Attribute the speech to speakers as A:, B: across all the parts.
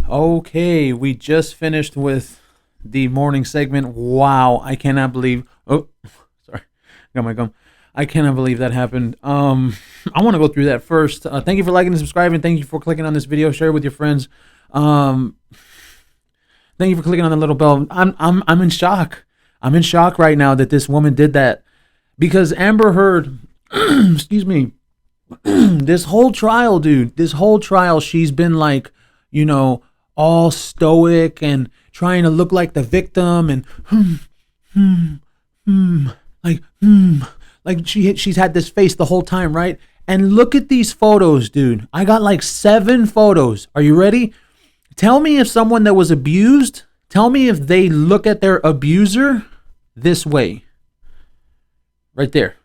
A: Okay, we just finished with the morning segment. Wow, I cannot believe. Oh, sorry, got my gum. I cannot believe that happened. I want to go through that first. Thank you for liking and subscribing. Thank you for clicking on this video. Share it with your friends. Thank you for clicking on the little bell. I'm in shock. I'm in shock right now that this woman did that because Amber Heard. Excuse me. This whole trial, dude. This whole trial, she's been like, all stoic and trying to look like the victim and like she's had this face the whole time, right? And look at these photos, dude. I got like 7 photos. Are you ready? Tell me if someone that was abused, tell me if they look at their abuser this way. Right there.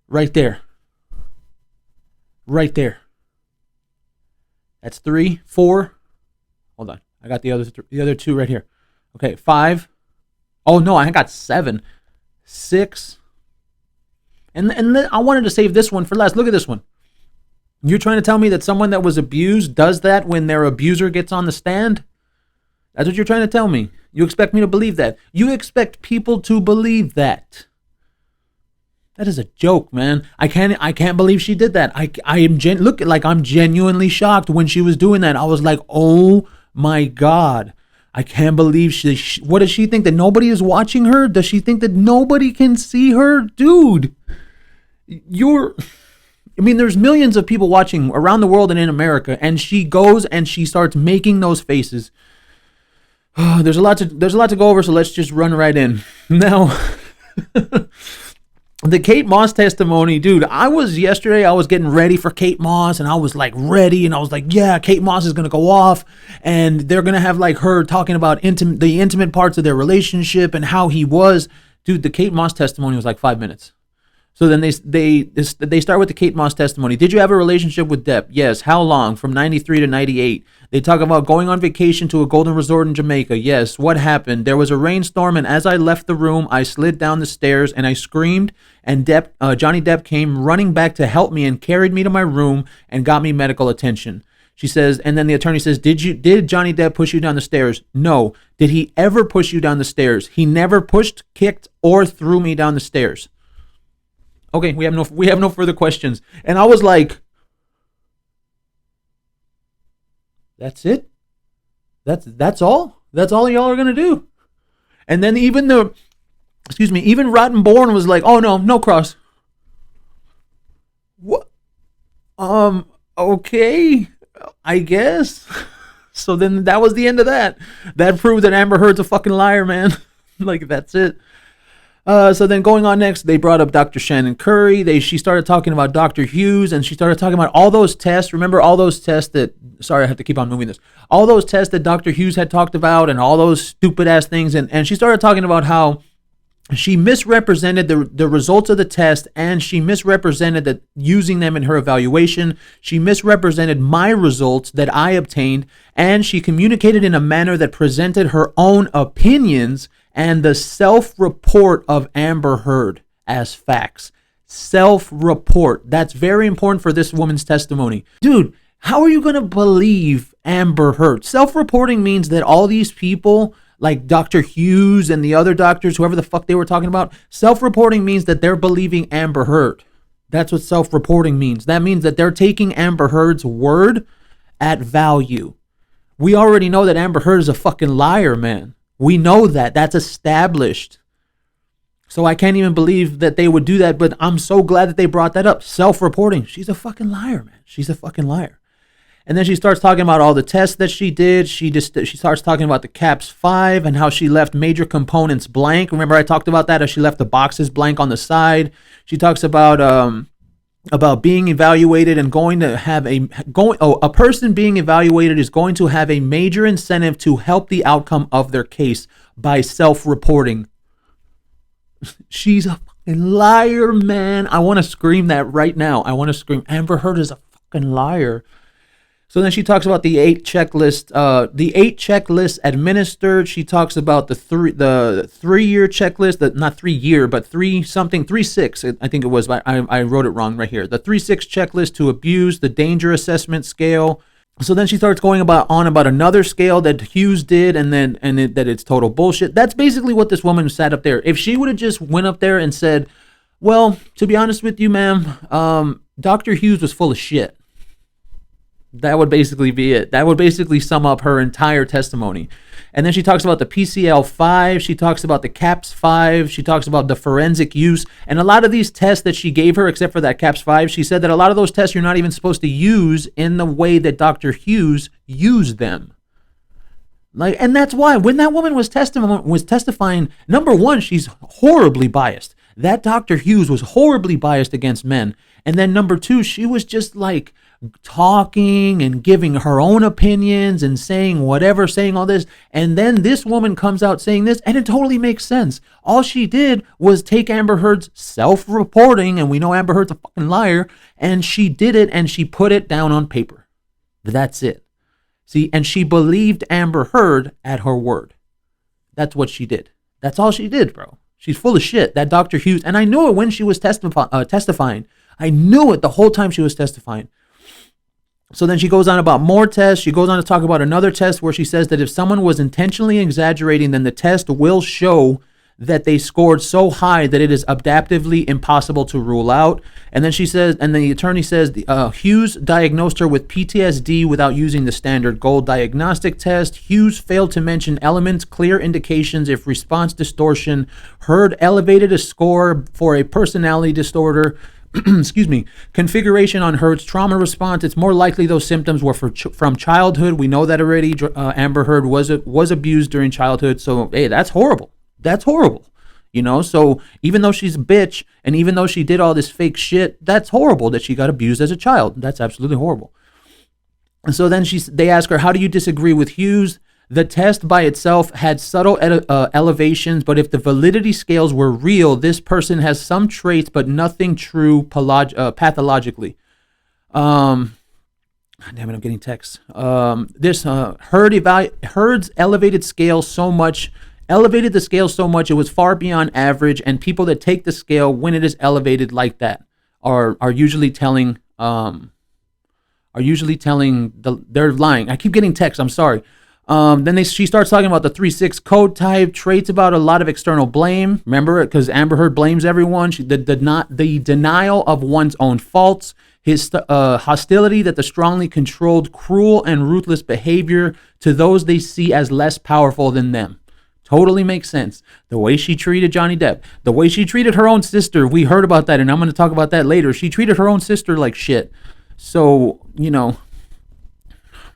A: Right there. Right there. That's 3, 4. Hold on. I got the other 2 right here. Okay, 5. Oh no, I got 7. 6. And I wanted to save this one for last. Look at this one. You're trying to tell me that someone that was abused does that when their abuser gets on the stand? That's what you're trying to tell me. You expect me to believe that. You expect people to believe that. That is a joke, man. I can't believe she did that. I'm genuinely shocked when she was doing that. I was like, oh my God. I can't believe what does she think, that nobody is watching her? Does she think that nobody can see her? Dude, there's millions of people watching around the world and in America, and she goes and she starts making those faces. There's a lot to go over, so let's just run right in. Now, the Kate Moss testimony, dude, I was getting ready for Kate Moss, and I was like ready, and I was like, yeah, Kate Moss is going to go off, and they're going to have like her talking about the intimate parts of their relationship and how he was. Dude, the Kate Moss testimony was like 5 minutes. So then they start with the Kate Moss testimony. Did you have a relationship with Depp? Yes. How long? From 93 to 98. They talk about going on vacation to a golden resort in Jamaica. Yes. What happened? There was a rainstorm, and as I left the room, I slid down the stairs and I screamed, and Johnny Depp came running back to help me and carried me to my room and got me medical attention. She says, and then the attorney says, did Johnny Depp push you down the stairs? No. Did he ever push you down the stairs? He never pushed, kicked, or threw me down the stairs. Okay, we have no further questions. And I was like, that's it? That's all? That's all y'all are gonna do? And then even Rotten Born was like, oh no cross. What? Okay, I guess. So then that was the end of that. That proved that Amber Heard's a fucking liar, man. Like, that's it. So then going on next, they brought up Dr. Shannon Curry. She started talking about Dr. Hughes, and she started talking about all those tests. Remember all those tests sorry, I have to keep on moving this. All those tests that Dr. Hughes had talked about and all those stupid ass things. And she started talking about how she misrepresented the results of the test, and she misrepresented that using them in her evaluation. She misrepresented my results that I obtained, and she communicated in a manner that presented her own opinions and the self-report of Amber Heard as facts. Self-report. That's very important for this woman's testimony. Dude, how are you going to believe Amber Heard? Self-reporting means that all these people, like Dr. Hughes and the other doctors, whoever the fuck they were talking about, self-reporting means that they're believing Amber Heard. That's what self-reporting means. That means that they're taking Amber Heard's word at value. We already know that Amber Heard is a fucking liar, man. We know that. That's established. So I can't even believe that they would do that, but I'm so glad that they brought that up. Self-reporting. She's a fucking liar, man. She's a fucking liar. And then she starts talking about all the tests that she did. She starts talking about the CAPS-5 and how she left major components blank. Remember I talked about that, how she left the boxes blank on the side. She talks about being evaluated and a person being evaluated is going to have a major incentive to help the outcome of their case by self-reporting. She's a fucking liar, man. I want to scream that right now. I want to scream, Amber Heard is a fucking liar. So then she talks about the 8 checklists administered. She talks about the 3-year checklist, not 3-year, but 3-6, I think it was, but I wrote it wrong right here. The 3-6 checklist to abuse, the danger assessment scale. So then she starts going on about another scale that Hughes did, and that it's total bullshit. That's basically what this woman sat up there. If she would have just went up there and said, "Well, to be honest with you, ma'am, Dr. Hughes was full of shit," that would basically be it. That would basically sum up her entire testimony. And then she talks about the PCL5. She talks about the CAPS5. She talks about the forensic use. And a lot of these tests that she gave her, except for that CAPS5, she said that a lot of those tests you're not even supposed to use in the way that Dr. Hughes used them. And that's why when that woman was testifying, number one, she's horribly biased. That Dr. Hughes was horribly biased against men. And then number two, she was just like talking and giving her own opinions and saying whatever, saying all this. And then this woman comes out saying this, and it totally makes sense. All she did was take Amber Heard's self-reporting, and we know Amber Heard's a fucking liar, and she did it and she put it down on paper. That's it. See, and she believed Amber Heard at her word. That's what she did. That's all she did, bro. She's full of shit. That Dr. Hughes, and I knew it when she was testifying. I knew it the whole time she was testifying. So then she goes on about more tests. She goes on to talk about another test where she says that if someone was intentionally exaggerating, then the test will show that they scored so high that it is adaptively impossible to rule out. And then she says, and the attorney says, Hughes diagnosed her with PTSD without using the standard GOLD diagnostic test. Hughes failed to mention elements, clear indications if response distortion. Heard elevated a score for a personality disorder. Excuse me, configuration on Heard's trauma response. It's more likely those symptoms were from childhood. We know that already. Amber Heard was abused during childhood. So, hey, that's horrible. That's horrible. You know, so even though she's a bitch and even though she did all this fake shit, that's horrible that she got abused as a child. That's absolutely horrible. And so then they ask her, how do you disagree with Hughes? The test by itself had subtle elevations, but if the validity scales were real, this person has some traits, but nothing true pathologically. Damn it, I'm getting texts. This Heard's elevated the scale so much it was far beyond average, and people that take the scale when it is elevated like that are usually telling they're lying. I keep getting texts. I'm sorry. Then she starts talking about the 3-6 code type, traits about a lot of external blame. Remember, because Amber Heard blames everyone. The denial of one's own faults, his hostility that the strongly controlled, cruel, and ruthless behavior to those they see as less powerful than them. Totally makes sense. The way she treated Johnny Depp, the way she treated her own sister. We heard about that, and I'm going to talk about that later. She treated her own sister like shit. So, you know,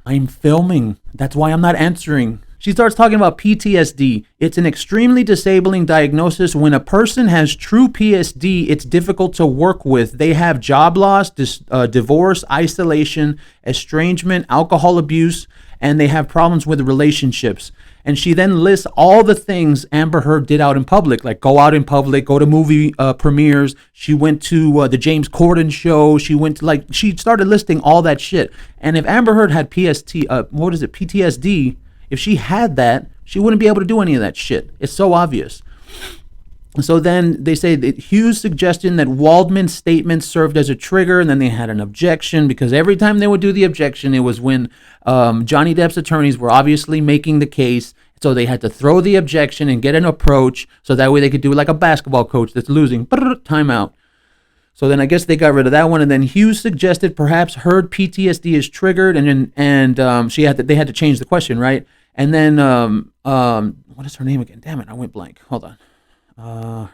A: I'm filming. That's why I'm not answering. She starts talking about PTSD. It's an extremely disabling diagnosis. When a person has true PSD, it's difficult to work with. They have job loss, divorce, isolation, estrangement, alcohol abuse, and they have problems with relationships. And she then lists all the things Amber Heard did out in public, like go out in public, go to movie premieres. She went to the James Corden show. She started listing all that shit. And if Amber Heard had PTSD, if she had that, she wouldn't be able to do any of that shit. It's so obvious. So then they say that Hughes' suggestion that Waldman's statement served as a trigger, and then they had an objection, because every time they would do the objection, it was when Johnny Depp's attorneys were obviously making the case, so they had to throw the objection and get an approach, so that way they could do it like a basketball coach that's losing. Timeout. So then I guess they got rid of that one, and then Hughes suggested perhaps Heard PTSD is triggered, and they had to change the question, right? And then what is her name again? Damn it, I went blank. Hold on.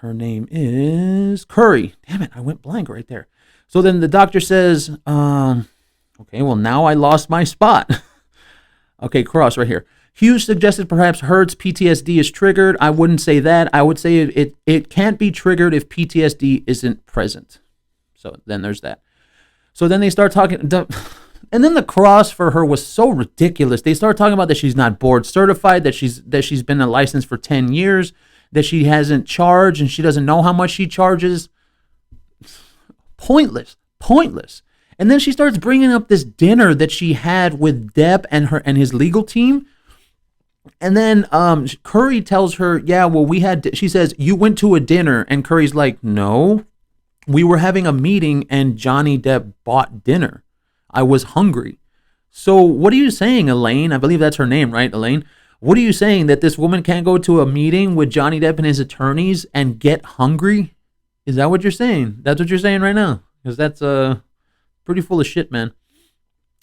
A: Her name is Curry. Damn it, I went blank right there. So then the doctor says, okay, well, now I lost my spot. Okay, cross right here. Hughes suggested perhaps Heard's PTSD is triggered. I wouldn't say that. I would say it can't be triggered if PTSD isn't present. So then there's that. So then they start talking, and then the cross for her was so ridiculous. They start talking about that she's not board certified, that she's been a license for 10 years, that she hasn't charged, and she doesn't know how much she charges. Pointless. And then she starts bringing up this dinner that she had with Depp and his legal team. And then Curry tells her, yeah, well, she says, you went to a dinner. And Curry's like, no, we were having a meeting and Johnny Depp bought dinner. I was hungry. So what are you saying, Elaine? I believe that's her name, right, Elaine? What are you saying, that this woman can't go to a meeting with Johnny Depp and his attorneys and get hungry? Is that what you're saying? That's what you're saying right now? Because that's pretty full of shit, man.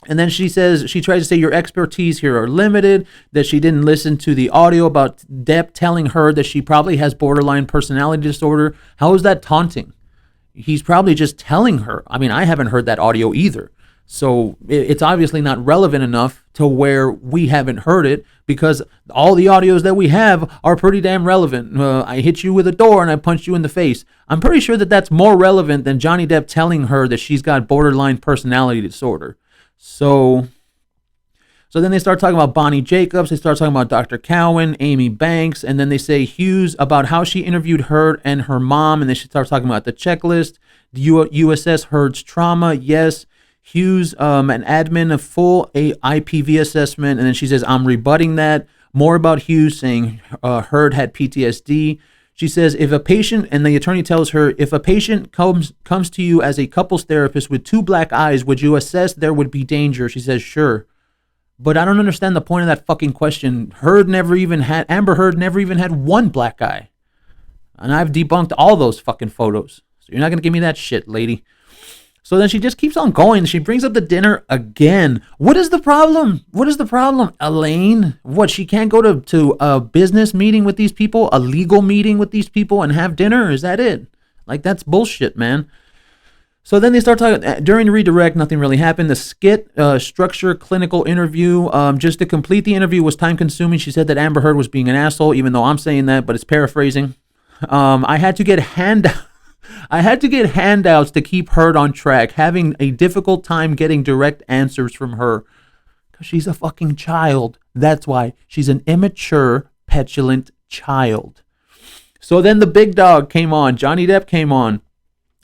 A: And then she tries to say your expertise here are limited, that she didn't listen to the audio about Depp telling her that she probably has borderline personality disorder. How is that taunting? He's probably just telling her. I mean, I haven't heard that audio either. So it's obviously not relevant enough to where we haven't heard it, because all the audios that we have are pretty damn relevant. I hit you with a door and I punched you in the face. I'm pretty sure that that's more relevant than Johnny Depp telling her that she's got borderline personality disorder. So then they start talking about Bonnie Jacobs. They start talking about Dr. Cowan, Amy Banks, and then they say Hughes about how she interviewed Heard and her mom, and they should start talking about the checklist. You assess Heard's trauma, yes. Hughes, an admin, a full IPV assessment, and then she says, I'm rebutting that. More about Hughes saying Heard had PTSD. She says, if a patient, and the attorney tells her, if a patient comes to you as a couples therapist with two black eyes, would you assess there would be danger? She says, sure. But I don't understand the point of that fucking question. Amber Heard never even had one black eye. And I've debunked all those fucking photos. So you're not going to give me that shit, lady. So then she just keeps on going. She brings up the dinner again. What is the problem? Elaine? What, she can't go to a business meeting with these people, a legal meeting with these people, and have dinner? Is that it? Like, that's bullshit, man. So then they start talking. During the redirect, nothing really happened. The skit, structure, clinical interview, just to complete the interview was time consuming. She said that Amber Heard was being an asshole, even though I'm saying that, but it's paraphrasing. I had to get handouts to keep Heard on track, having a difficult time getting direct answers from her. Because she's a fucking child. That's why. She's an immature, petulant child. So then the big dog came on. Johnny Depp came on.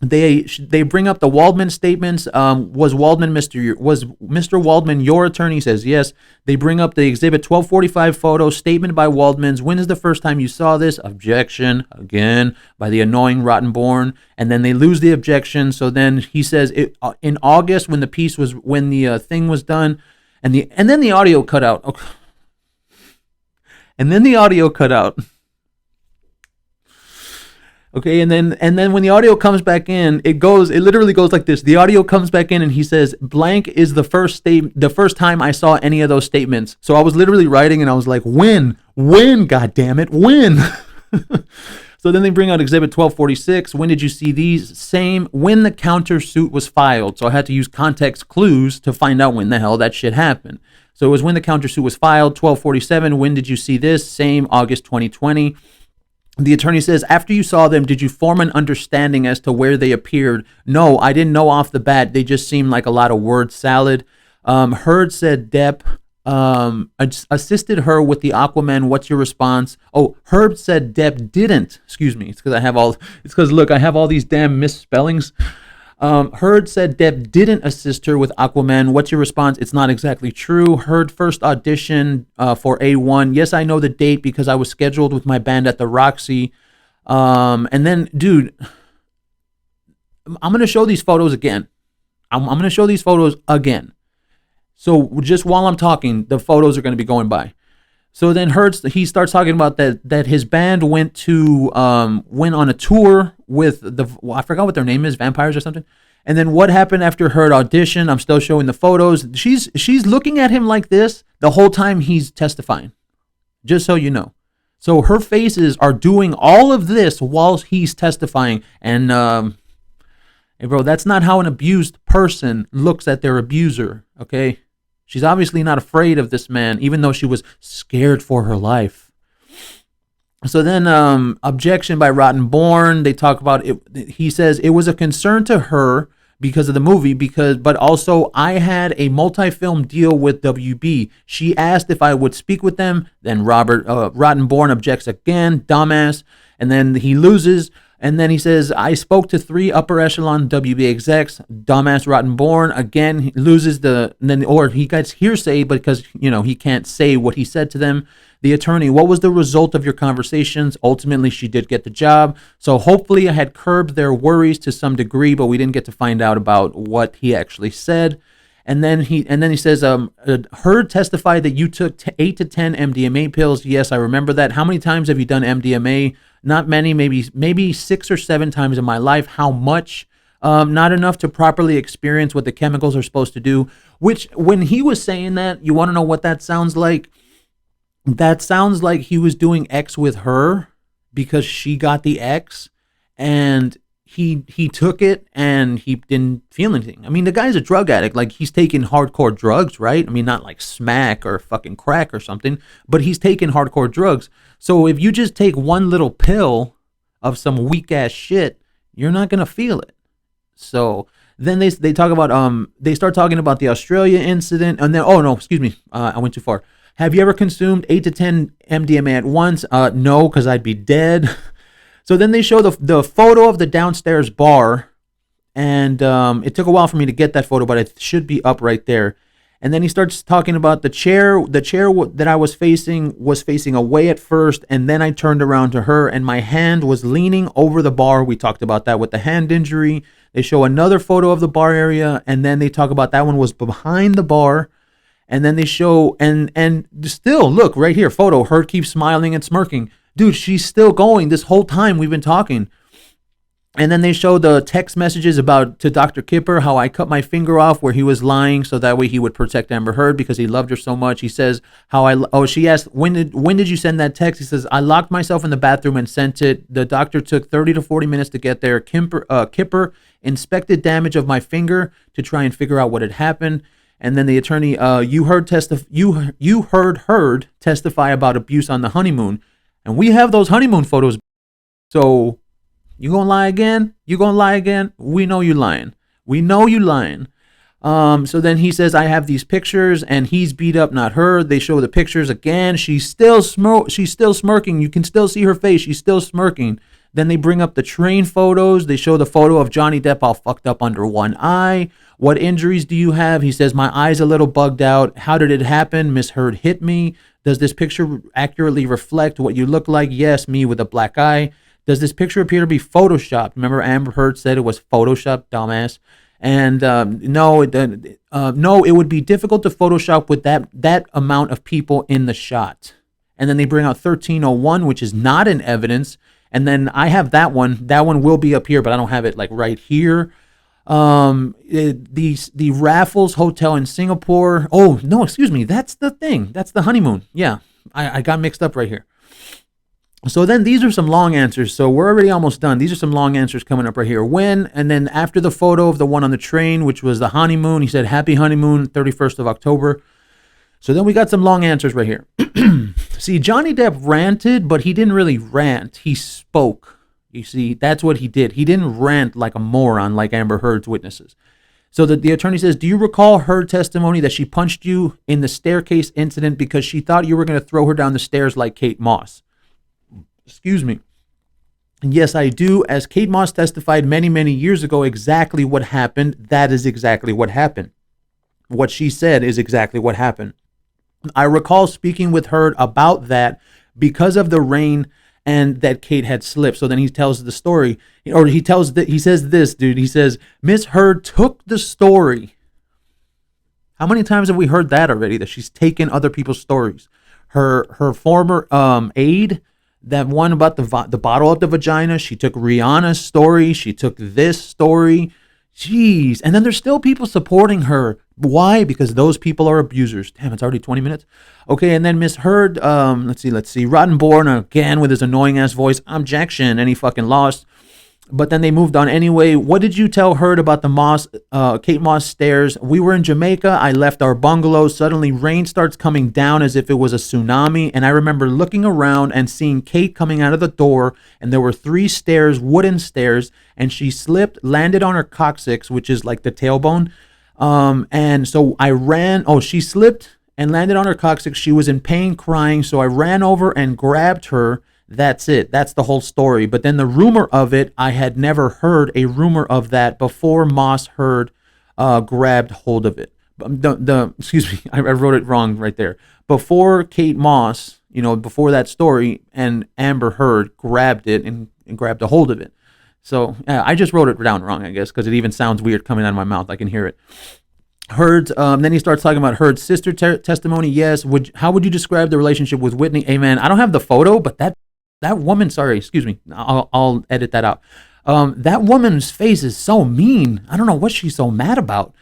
A: They bring up the Waldman statements. Was Mr. Waldman your attorney? He says yes. They bring up the Exhibit 1245 photo, statement by Waldman's. When is the first time you saw this? Objection, again, by the annoying Rottenborn. And then they lose the objection. So then he says, in August, when the thing was done, and then the audio cut out. Okay. And then the audio cut out. Okay, and then when the audio comes back in, it literally goes like this. The audio comes back in and he says, blank is the first time I saw any of those statements. So I was literally writing and I was like, when, God damn it, when? So then they bring out Exhibit 1246. When did you see these? Same, when the countersuit was filed. So I had to use context clues to find out when the hell that shit happened. So it was when the countersuit was filed. 1247, when did you see this? Same, August 2020. The attorney says, after you saw them, did you form an understanding as to where they appeared? No, I didn't know off the bat. They just seemed like a lot of word salad. Heard said Depp assisted her with the Aquaman. What's your response? Oh, Herb said Depp didn't. Excuse me. It's because look, I have all these damn misspellings. Heard said Depp didn't assist her with Aquaman. What's your response? It's not exactly true. Heard first audition for A1. Yes, I know the date because I was scheduled with my band at the Roxy. And then, dude, I'm going to show these photos again. I'm going to show these photos again. So just while I'm talking, the photos are going to be going by. So then he starts talking about that his band went on a tour with I forgot what their name is, Vampires or something. And then what happened after Heard audition? I'm still showing the photos. She's looking at him like this the whole time he's testifying. Just so you know. So her faces are doing all of this while he's testifying. And hey bro, that's not how an abused person looks at their abuser, okay? She's obviously not afraid of this man, even though she was scared for her life. So then, objection by Rottenborn. They talk about it. He says it was a concern to her because of the movie, but also I had a multi-film deal with WB. She asked if I would speak with them. Then Rottenborn objects again, dumbass, and then he loses. And then he says, I spoke to 3 upper echelon WB execs, dumbass Rottenborn. Again, he loses or he gets hearsay because, he can't say what he said to them. The attorney, what was the result of your conversations? Ultimately, she did get the job. So hopefully I had curbed their worries to some degree, but we didn't get to find out about what he actually said. And then he says, Heard testified that you took 8 to 10 MDMA pills. Yes, I remember that. How many times have you done MDMA? Not many, maybe 6 or 7 times in my life. How much? Not enough to properly experience what the chemicals are supposed to do. Which, when he was saying that, you want to know what that sounds like? That sounds like he was doing X with her because she got the X, and he took it and he didn't feel anything. I mean, the guy's a drug addict. Like, he's taking hardcore drugs, right? I mean, not like smack or fucking crack or something, but he's taking hardcore drugs. So if you just take one little pill of some weak ass shit, you're not gonna feel it. So then they talk about they start talking about the Australia incident, and then I went too far. Have you ever consumed 8 to 10 MDMA at once? No, because I'd be dead. So then they show the photo of the downstairs bar, and it took a while for me to get that photo, but it should be up right there. And then he starts talking about the chair. The chair that I was facing away at first, and then I turned around to her, and my hand was leaning over the bar. We talked about that with the hand injury. They show another photo of the bar area, and then they talk about that one was behind the bar. And then they show, and still, look, right here, photo, her keeps smiling and smirking. Dude, she's still going this whole time we've been talking. And then they show the text messages to Dr. Kipper, how I cut my finger off where he was lying so that way he would protect Amber Heard because he loved her so much. He says she asked, when did you send that text? He says, I locked myself in the bathroom and sent it. The doctor took 30 to 40 minutes to get there. Kipper inspected damage of my finger to try and figure out what had happened. And then the attorney, you heard Heard testify about abuse on the honeymoon. And we have those honeymoon photos. So you gonna lie again? You gonna lie again? We know you lying. We know you lying. So then he says, I have these pictures, and he's beat up, not her. They show the pictures again. She's still smirking. You can still see her face. She's still smirking. Then they bring up the train photos. They show the photo of Johnny Depp all fucked up under one eye. What injuries do you have? He says, my eye's a little bugged out. How did it happen? Miss Heard hit me. Does this picture accurately reflect what you look like? Yes, me with a black eye. Does this picture appear to be photoshopped? Remember, Amber Heard said it was photoshopped, dumbass. And no, it would be difficult to Photoshop with that amount of people in the shot. And then they bring out 1301, which is not in evidence. And then I have that one. That one will be up here, but I don't have it like right here. The Raffles Hotel in Singapore. Oh, no, excuse me. That's the thing. That's the honeymoon. Yeah, I got mixed up right here. So then these are some long answers. So we're already almost done. These are some long answers coming up right here. When, and then after the photo of the one on the train, which was the honeymoon, he said, happy honeymoon, 31st of October. So then we got some long answers right here. See, Johnny Depp ranted, but he didn't really rant. He spoke. You see, that's what he did. He didn't rant like a moron like Amber Heard's witnesses. So the attorney says, do you recall her testimony that she punched you in the staircase incident because she thought you were going to throw her down the stairs like Kate Moss? Excuse me. Yes, I do. As Kate Moss testified many, many years ago, exactly what happened. That is exactly what happened. What she said is exactly what happened. I recall speaking with Heard about that because of the rain and that Kate had slipped. So then he tells the story, or he says this, dude. He says, Miss Heard took the story. How many times have we heard that already? That she's taken other people's stories. Her former aide, that one about the bottle of the vagina, she took Rihanna's story. She took this story. Jeez. And then there's still people supporting her. Why? Because those people are abusers. Damn, it's already 20 minutes. Okay, and then Miss Heard, let's see. Rottenborn, again, with his annoying ass voice, objection, and he fucking lost. But then they moved on anyway. What did you tell Heard about the Kate Moss stairs? We were in Jamaica. I left our bungalow. Suddenly rain starts coming down as if it was a tsunami. And I remember looking around and seeing Kate coming out of the door. And there were 3 stairs, wooden stairs. And she slipped, landed on her coccyx, which is like the tailbone. And so I ran. Oh, she slipped and landed on her coccyx. She was in pain, crying. So I ran over and grabbed her. That's it. That's the whole story. But then the rumor of it, I had never heard a rumor of that before Moss Heard grabbed hold of it. Excuse me, I wrote it wrong right there. Before Kate Moss, before that story, and Amber Heard grabbed it and grabbed a hold of it. So I just wrote it down wrong, I guess, because it even sounds weird coming out of my mouth. I can hear it. Heard's, then he starts talking about Heard's sister testimony. Yes. How would you describe the relationship with Whitney? Hey, man, I don't have the photo, but that woman, sorry, excuse me. I'll edit that out. That woman's face is so mean. I don't know what she's so mad about.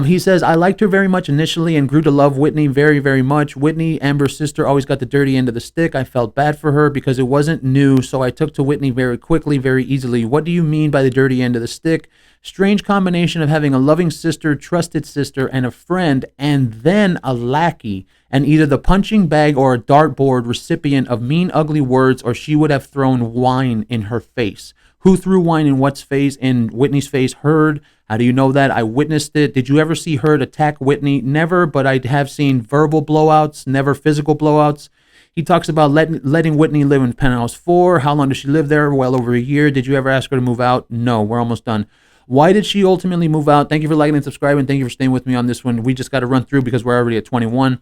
A: He says, I liked her very much initially and grew to love Whitney very, very much. Whitney, Amber's sister, always got the dirty end of the stick. I felt bad for her because it wasn't new, so I took to Whitney very quickly, very easily. What do you mean by the dirty end of the stick? Strange combination of having a loving sister, trusted sister, and a friend, and then a lackey, and either the punching bag or a dartboard recipient of mean, ugly words, or she would have thrown wine in her face. Who threw wine in what's face? In Whitney's face? Heard. How do you know that? I witnessed it. Did you ever see Heard attack Whitney? Never, but I have seen verbal blowouts, never physical blowouts. He talks about letting Whitney live in penthouse 4. How long does she live there? Well over a year. Did you ever ask her to move out? No, we're almost done. Why did she ultimately move out? Thank you for liking and subscribing. Thank you for staying with me on this one. We just got to run through because we're already at 21.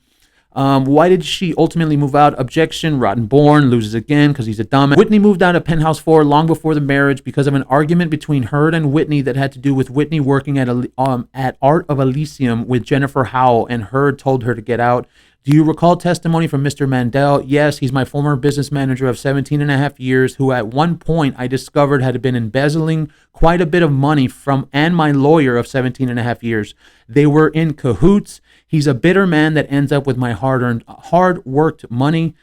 A: Why did she ultimately move out? Objection. Rotten born. Loses again because he's a dumbass. Whitney moved out of penthouse 4 long before the marriage because of an argument between Heard and Whitney that had to do with Whitney working at Art of Elysium with Jennifer Howell, and Heard told her to get out. Do you recall testimony from Mr. Mandel? Yes, he's my former business manager of 17 and a half years, who at one point I discovered had been embezzling quite a bit of money from, and my lawyer of 17 and a half years. They were in cahoots. He's a bitter man that ends up with my hard-earned money.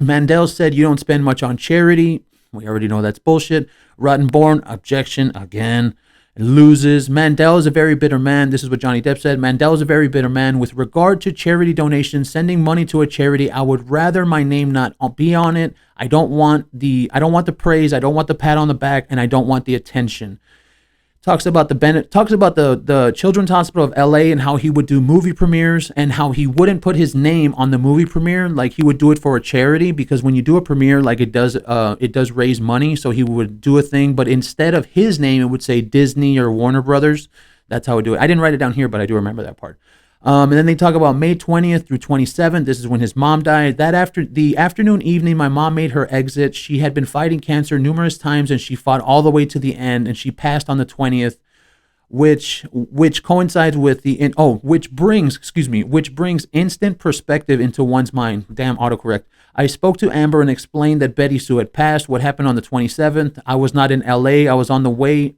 A: Mandel said you don't spend much on charity. We already know that's bullshit. Rotten born. Objection again. Loses. Mandel is a very bitter man. This is what Johnny Depp said. Mandel is a very bitter man. With regard to charity donations, sending money to a charity, I would rather my name not be on it. I don't want the praise. I don't want the pat on the back, and I don't want the attention. Talks about the Children's Hospital of LA and how he would do movie premieres and how he wouldn't put his name on the movie premiere, like he would do it for a charity, because when you do a premiere, like it does raise money. So he would do a thing, but instead of his name, it would say Disney or Warner Brothers. That's how I do it. I didn't write it down here, but I do remember that part. And then they talk about May 20th through 27th. This is when his mom died. The afternoon, evening, my mom made her exit. She had been fighting cancer numerous times, and she fought all the way to the end, and she passed on the 20th, which coincides with which brings instant perspective into one's mind. Damn autocorrect. I spoke to Amber and explained that Betty Sue had passed. What happened on the 27th? I was not in LA. I was on the way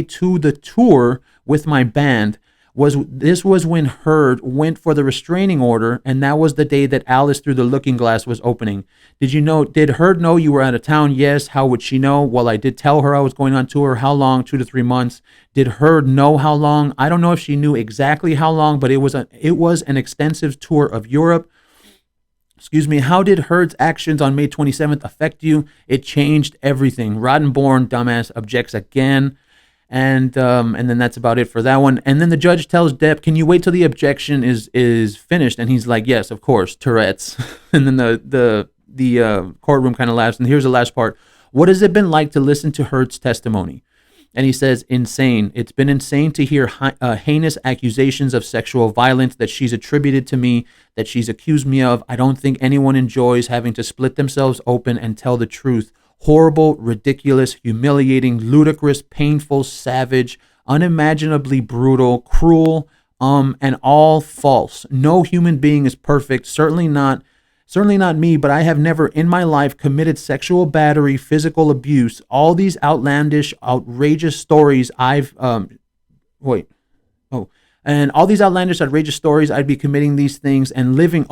A: to the tour with my band. This was when Heard went for the restraining order, and that was the day that Alice Through the Looking Glass was opening. Did Heard know you were out of town? Yes. How would she know? Well, I did tell her I was going on tour. How long? 2 to 3 months. Did Heard know how long? I don't know if she knew exactly how long, but it was an extensive tour of Europe. How did Heard's actions on May 27th affect you? It changed everything. Rotten born dumbass objects again. And then that's about it for that one. And then the judge tells Depp, can you wait till the objection is finished? And he's like, yes, of course, Tourette's. And then the courtroom kind of laughs. And here's the last part. What has it been like to listen to Heard's testimony? And he says, insane. It's been insane to hear heinous accusations of sexual violence that she's attributed to me, that she's accused me of. I don't think anyone enjoys having to split themselves open and tell the truth. Horrible, ridiculous, humiliating, ludicrous, painful, savage, unimaginably brutal, cruel, and all false. No human being is perfect, certainly not me, but I have never in my life committed sexual battery, physical abuse. All these outlandish, outrageous stories outrageous stories, I'd be committing these things and living.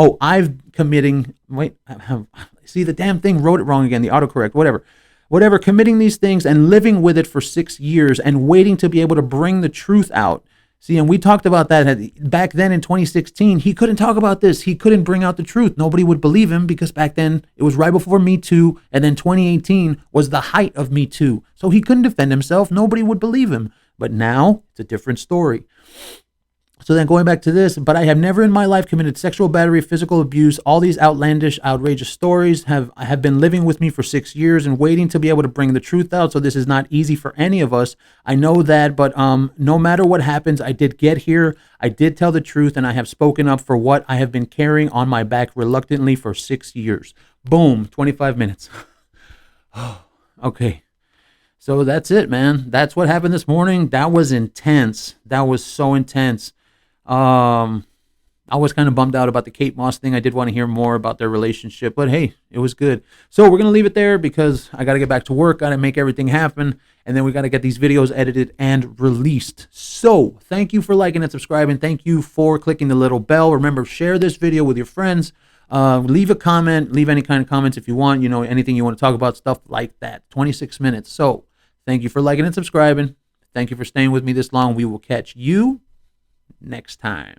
A: See, the damn thing wrote it wrong again, the autocorrect, whatever, committing these things and living with it for 6 years and waiting to be able to bring the truth out. See, and we talked about that back then in 2016. He couldn't talk about this. He couldn't bring out the truth. Nobody would believe him because back then it was right before Me Too, and then 2018 was the height of Me Too. So he couldn't defend himself. Nobody would believe him. But now it's a different story. So then going back to this, but I have never in my life committed sexual battery, physical abuse. All these outlandish, outrageous stories have been living with me for 6 years and waiting to be able to bring the truth out. So this is not easy for any of us. I know that, but no matter what happens, I did get here. I did tell the truth, and I have spoken up for what I have been carrying on my back reluctantly for 6 years. Boom, 25 minutes. Okay. So that's it, man. That's what happened this morning. That was intense. That was so intense. Um, I was kind of bummed out about the Kate Moss thing. I did want to hear more about their relationship, but hey, it was good. So we're going to leave it there because I got to get back to work, got to make everything happen, and then we got to get these videos edited and released. So thank you for liking and subscribing. Thank you for clicking the little bell. Remember, share this video with your friends. Leave a comment, leave any kind of comments if you want, anything you want to talk about, stuff like that. 26 minutes. So thank you for liking and subscribing. Thank you for staying with me this long. We will catch you next time.